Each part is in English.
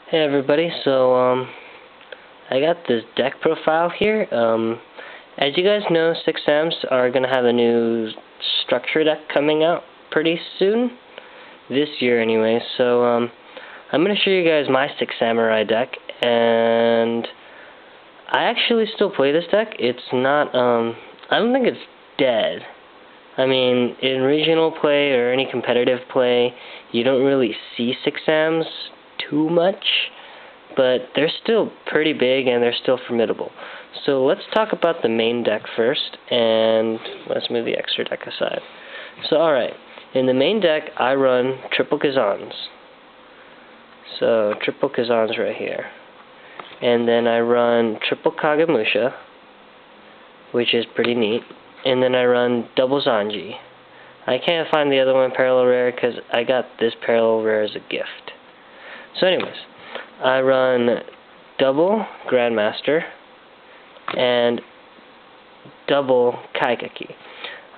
Hey everybody, so I got this deck profile here. As you guys know, Six Sams are gonna have a new structure deck coming out pretty soon, this year anyway. So I'm gonna show you guys my Six Samurai deck, and I actually still play this deck. It's not I don't think it's dead. I mean, in regional play or any competitive play, you don't really see Six Sams too much, but they're still pretty big and they're still formidable. So let's talk about the main deck first, and let's move the extra deck aside. So alright, in the main deck I run triple Kizans. So triple Kizans right here. And then I run triple Kagemusha, which is pretty neat. And then I run double Zanji. I can't find the other one parallel rare because I got this parallel rare as a gift. So anyways, I run double Grandmaster and double Kageki.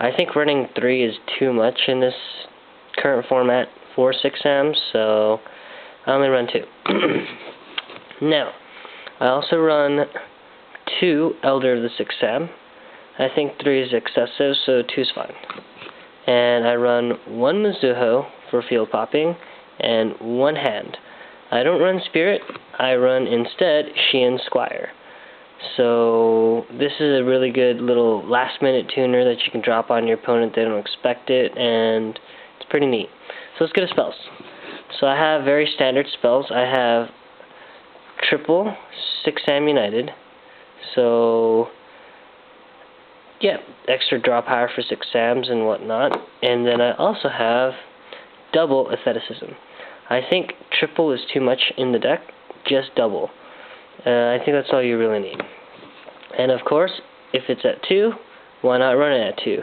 I think running 3 is too much in this current format for Six Sams, so I only run 2. Now, I also run 2 Elder of the Six Sam. I think 3 is excessive, so 2 is fine. And I run 1 Mizuho for field popping and 1 hand. I don't run Spirit, I run instead Shein Squire. So this is a really good little last minute tuner that you can drop on your opponent. They don't expect it, and it's pretty neat. So let's get to spells. So I have very standard spells. I have triple Six Sam United. So yeah, extra draw power for Six Sams and whatnot. And then I also have double Aestheticism. I think triple is too much in the deck, just double. I think that's all you really need. And of course, if it's at 2, why not run it at 2?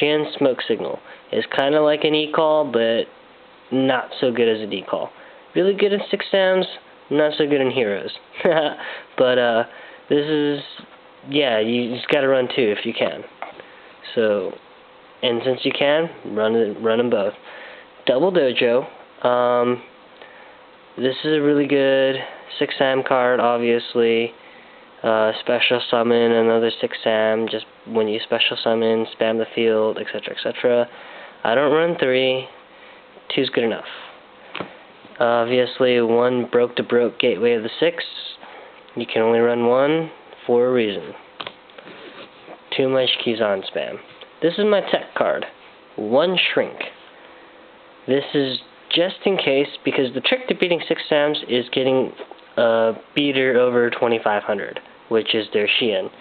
Shein Smoke Signal is kind of like an E-Call, but not so good as a D-Call. Really good in Six Sams, not so good in Heroes. But this is, yeah, you just gotta run 2 if you can. So, and since you can, run them both. Double Dojo. This is a really good Six Sam card, obviously. Special summon another Six Sam, just when you special summon, spam the field, etc., etc. I don't run 3, 2 is good enough. Obviously, 1 broke to broke gateway of the 6. You can only run 1 for a reason. Too much Kizan spam. This is my tech card. 1 Shrink. This is just in case, because the trick to beating Six Sams is getting a beater over 2500, which is their Shien.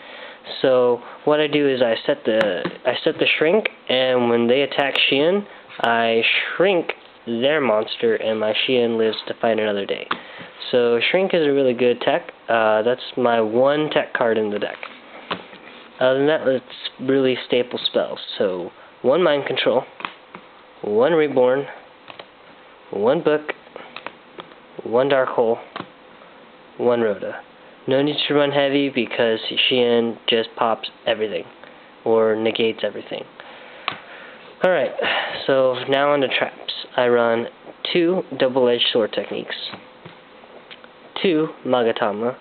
So what I do is I set the Shrink, and when they attack Shien, I shrink their monster, and my Shien lives to fight another day. So Shrink is a really good tech. That's my 1 tech card in the deck. Other than that, it's really staple spells. So 1 Mind Control, 1 Reborn, 1 Book, 1 Dark Hole, 1 Rhoda. No need to run heavy because Shein just pops everything, or negates everything. Alright, so now on to traps. I run 2 double-edged sword techniques, 2 Magatama.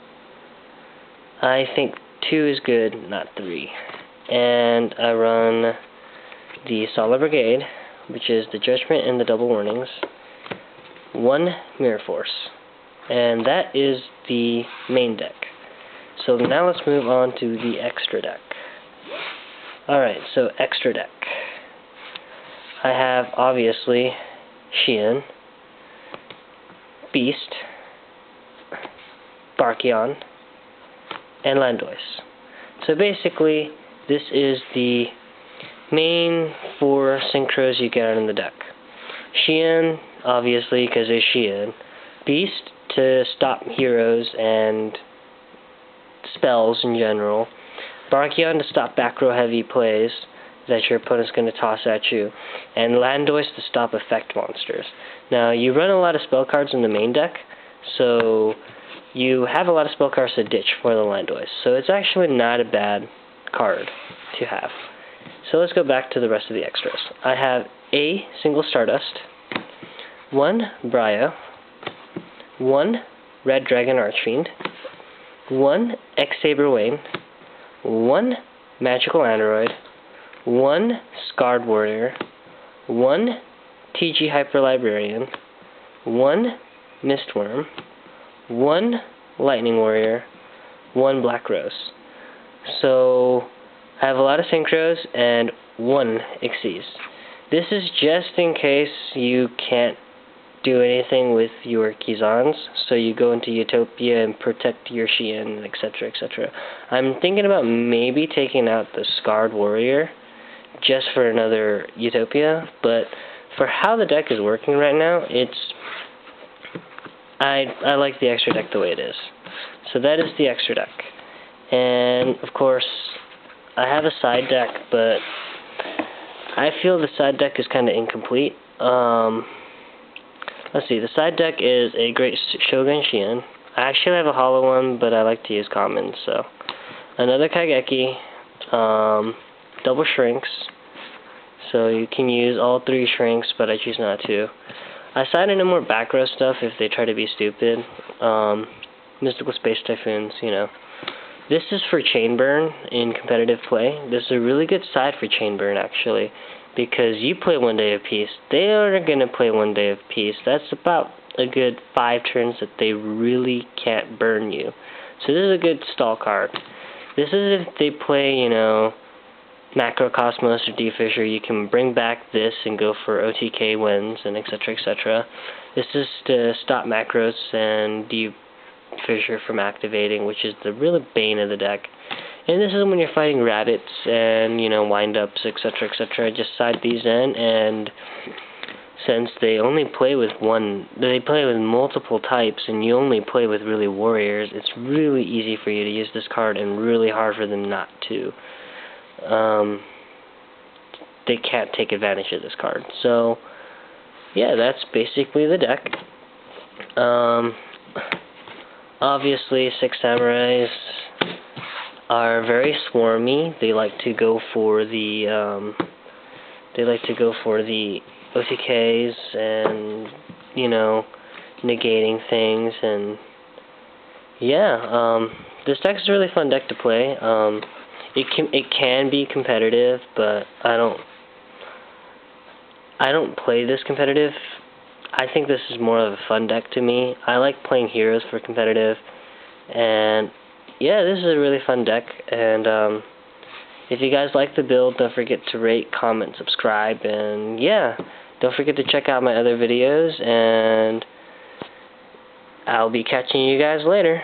I think 2 is good, not 3. And I run the Solemn Brigade, which is the Judgment and the double warnings, 1 Mirror Force. And that is the main deck. So now let's move on to the extra deck. Alright, so extra deck. I have, obviously, Shein, Beast, Barkion, and Landoise. So basically, this is the main 4 synchros you get in the deck. Shein, obviously, because it's Shein. Beast, to stop heroes and spells in general. Barkion, to stop back row heavy plays that your opponent's going to toss at you. And Landoise, to stop effect monsters. Now, you run a lot of spell cards in the main deck, so you have a lot of spell cards to ditch for the Landoise. So it's actually not a bad card to have. So let's go back to the rest of the extras. I have a single Stardust, 1 Brio, 1 Red Dragon Archfeind, 1 X Saber Wayne, 1 Magical Android, 1 Scarred Warrior, 1 TG Hyper Librarian, 1 Mistworm, 1 Lightning Warrior, 1 Black Rose. So I have a lot of synchros and 1 Xyz. This is just in case you can't do anything with your Kizans, so you go into Utopia and protect your Shein, etc., etc. I'm thinking about maybe taking out the Scarred Warrior just for another Utopia, but for how the deck is working right now, I like the extra deck the way it is. So that is the extra deck. And of course, I have a side deck, but I feel the side deck is kind of incomplete. Let's see, the side deck is a great Shogun Shien. I actually have a hollow one, but I like to use commons, so. Another Kageki, double shrinks, so you can use all 3 shrinks, but I choose not to. I side in more back row stuff if they try to be stupid. Mystical Space Typhoons, you know. This is for chain burn in competitive play. This is a really good side for chain burn, actually, because you play 1 day of peace. They are going to play 1 day of peace. That's about a good 5 turns that they really can't burn you. So this is a good stall card. This is if they play, you know, Macrocosmos or D-Fisher, you can bring back this and go for OTK wins and etc., etc. This is to stop macros and D-Fisher from activating, which is the real bane of the deck. And this is when you're fighting rabbits and, you know, wind-ups, etc., etc. Just side these in, and since they only play with they play with multiple types, and you only play with really warriors, it's really easy for you to use this card and really hard for them not to. They can't take advantage of this card. So, yeah, that's basically the deck. Obviously, Six Samurais are very swarmy. They like to go for the OTKs and, you know, negating things, and yeah, this deck is a really fun deck to play. It can be competitive, but I don't play this competitive. I think this is more of a fun deck to me. I like playing heroes for competitive, and yeah, this is a really fun deck. And if you guys like the build, don't forget to rate, comment, subscribe, and yeah, don't forget to check out my other videos, and I'll be catching you guys later.